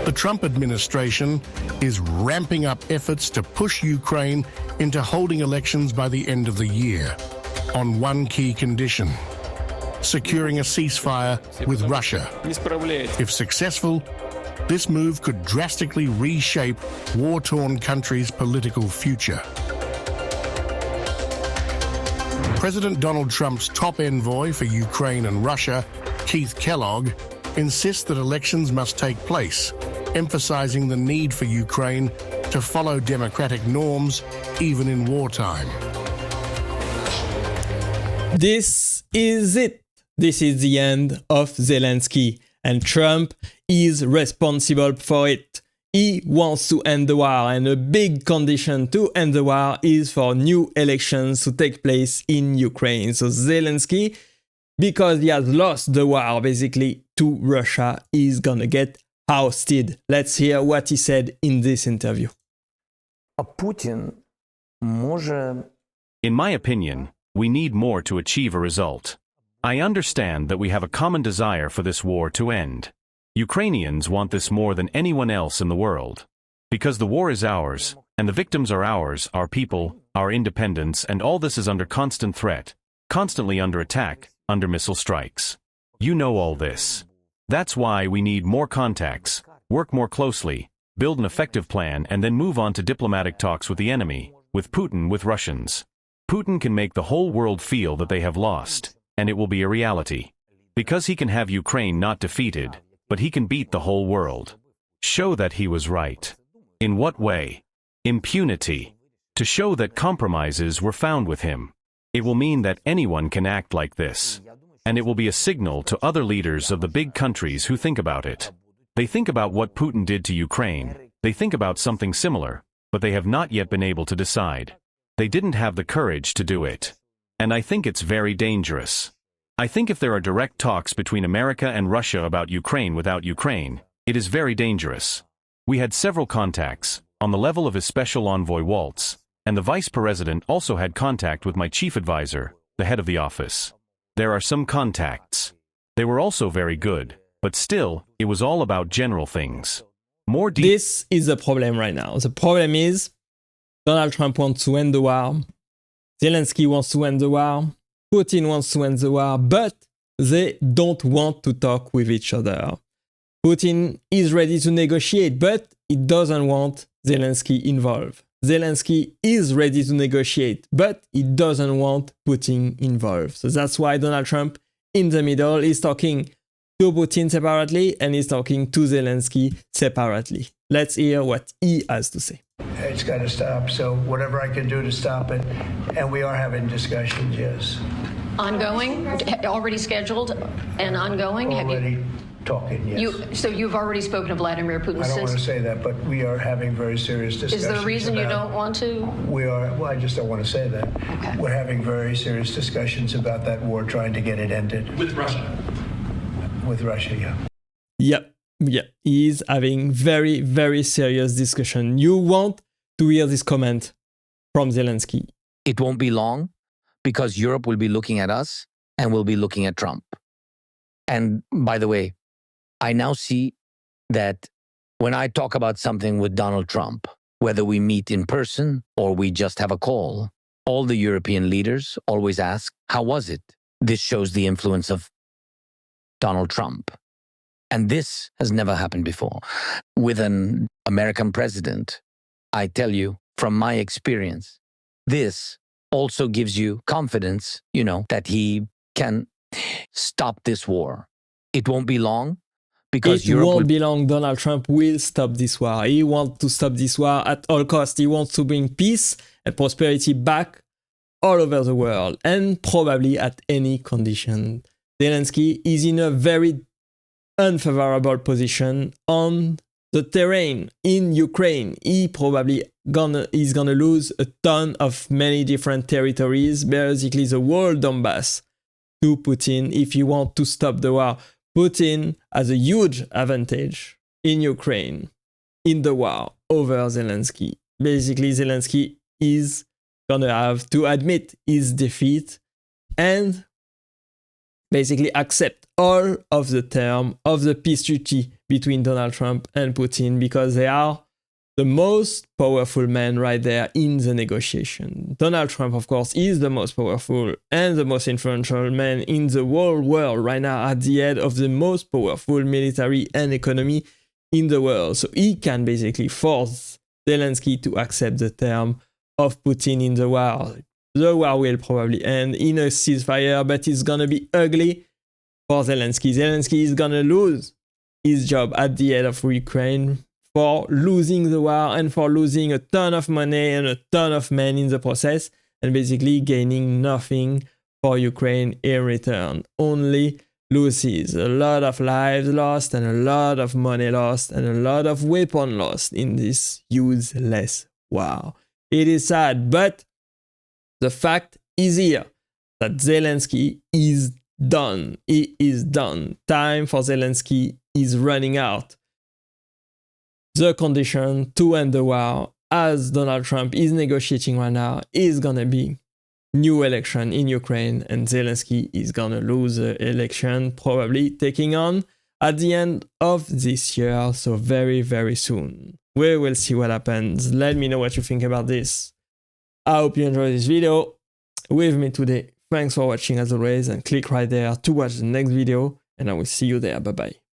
The Trump administration is ramping up efforts to push Ukraine into holding elections by the end of the year, on one key condition: securing a ceasefire with Russia. If successful, this move could drastically reshape war-torn countries' political future. President Donald Trump's top envoy for Ukraine and Russia, Keith Kellogg, insists that elections must take place, emphasizing the need for Ukraine to follow democratic norms even in wartime. This is it. This is the end of Zelensky, and Trump is responsible for it. He wants to end the war, and a big condition to end the war is for new elections to take place in Ukraine. So Zelensky, because he has lost the war basically to Russia, is gonna get ousted. Let's hear what he said in this interview. In my opinion, we need more to achieve a result. I understand that we have a common desire for this war to end. Ukrainians want this more than anyone else in the world. Because the war is ours, and the victims are ours, our people, our independence, and all this is under constant threat, constantly under attack, under missile strikes. You know all this. That's why we need more contacts, work more closely, build an effective plan, and then move on to diplomatic talks with the enemy, with Putin, with Russians. Putin can make the whole world feel that they have lost, and it will be a reality. Because he can have Ukraine not defeated, but he can beat the whole world. Show that he was right. In what way? Impunity. To show that compromises were found with him. It will mean that anyone can act like this. And it will be a signal to other leaders of the big countries who think about it. They think about what Putin did to Ukraine. They think about something similar, but they have not yet been able to decide. They didn't have the courage to do it. And I think it's very dangerous. I think if there are direct talks between America and Russia about Ukraine without Ukraine, it is very dangerous. We had several contacts, on the level of his special envoy Waltz, and the vice president also had contact with my chief advisor, the head of the office. There are some contacts. They were also very good, but still, it was all about general things. This is the problem right now. The problem is, Donald Trump wants to end the war, Zelensky wants to end the war, Putin wants to end the war, but they don't want to talk with each other. Putin is ready to negotiate, but he doesn't want Zelensky involved. Zelensky is ready to negotiate, but he doesn't want Putin involved. So that's why Donald Trump, in the middle, is talking to Putin separately and is talking to Zelensky separately. Let's hear what he has to say. It's got to stop, so whatever I can do to stop it, and we are having discussions, yes. Ongoing, already scheduled and ongoing? Already talking, yes. So you've already spoken to Vladimir Putin I don't since? want to say that, but we are having very serious discussions. Is there a reason you don't want to? We are, well, I just don't want to say that. Okay. We're having very serious discussions about that war, trying to get it ended. With Russia? With Russia, yeah. Yeah, he's having very, very serious discussion. You want to hear this comment from Zelensky. It won't be long because Europe will be looking at us and will be looking at Trump. And by the way, I now see that when I talk about something with Donald Trump, whether we meet in person or we just have a call, all the European leaders always ask, how was it? This shows the influence of Donald Trump. And this has never happened before. With an American president, I tell you, from my experience, this also gives you confidence, that he can stop this war. It won't be long because It won't be long. Donald Trump will stop this war. He wants to stop this war at all costs. He wants to bring peace and prosperity back all over the world, and probably at any condition. Zelensky is in a very unfavorable position on the terrain in Ukraine. He probably is gonna lose a ton of many different territories, basically the whole Donbass, to Putin if you want to stop the war. Putin has a huge advantage in Ukraine in the war over Zelensky. Basically, Zelensky is gonna have to admit his defeat, and basically accept all of the terms of the peace treaty between Donald Trump and Putin, because they are the most powerful man right there in the negotiation. Donald Trump, of course, is the most powerful and the most influential man in the whole world right now, at the head of the most powerful military and economy in the world. So he can basically force Zelensky to accept the term of Putin in the war. The war will probably end in a ceasefire, but it's gonna be ugly for Zelensky. Zelensky is gonna lose his job at the head of Ukraine for losing the war and for losing a ton of money and a ton of men in the process, and basically gaining nothing for Ukraine in return. Only loses. A lot of lives lost and a lot of money lost and a lot of weapons lost in this useless war. It is sad, but the fact is here that Zelensky is done. He is done. Time for Zelensky is running out. The condition to end the war, as Donald Trump is negotiating right now, is gonna be new election in Ukraine, and Zelensky is gonna lose the election, probably taking on at the end of this year, so very, very soon. We will see what happens. Let me know what you think about this. I hope you enjoyed this video with me today. Thanks for watching as always, and click right there to watch the next video, and I will see you there. Bye bye.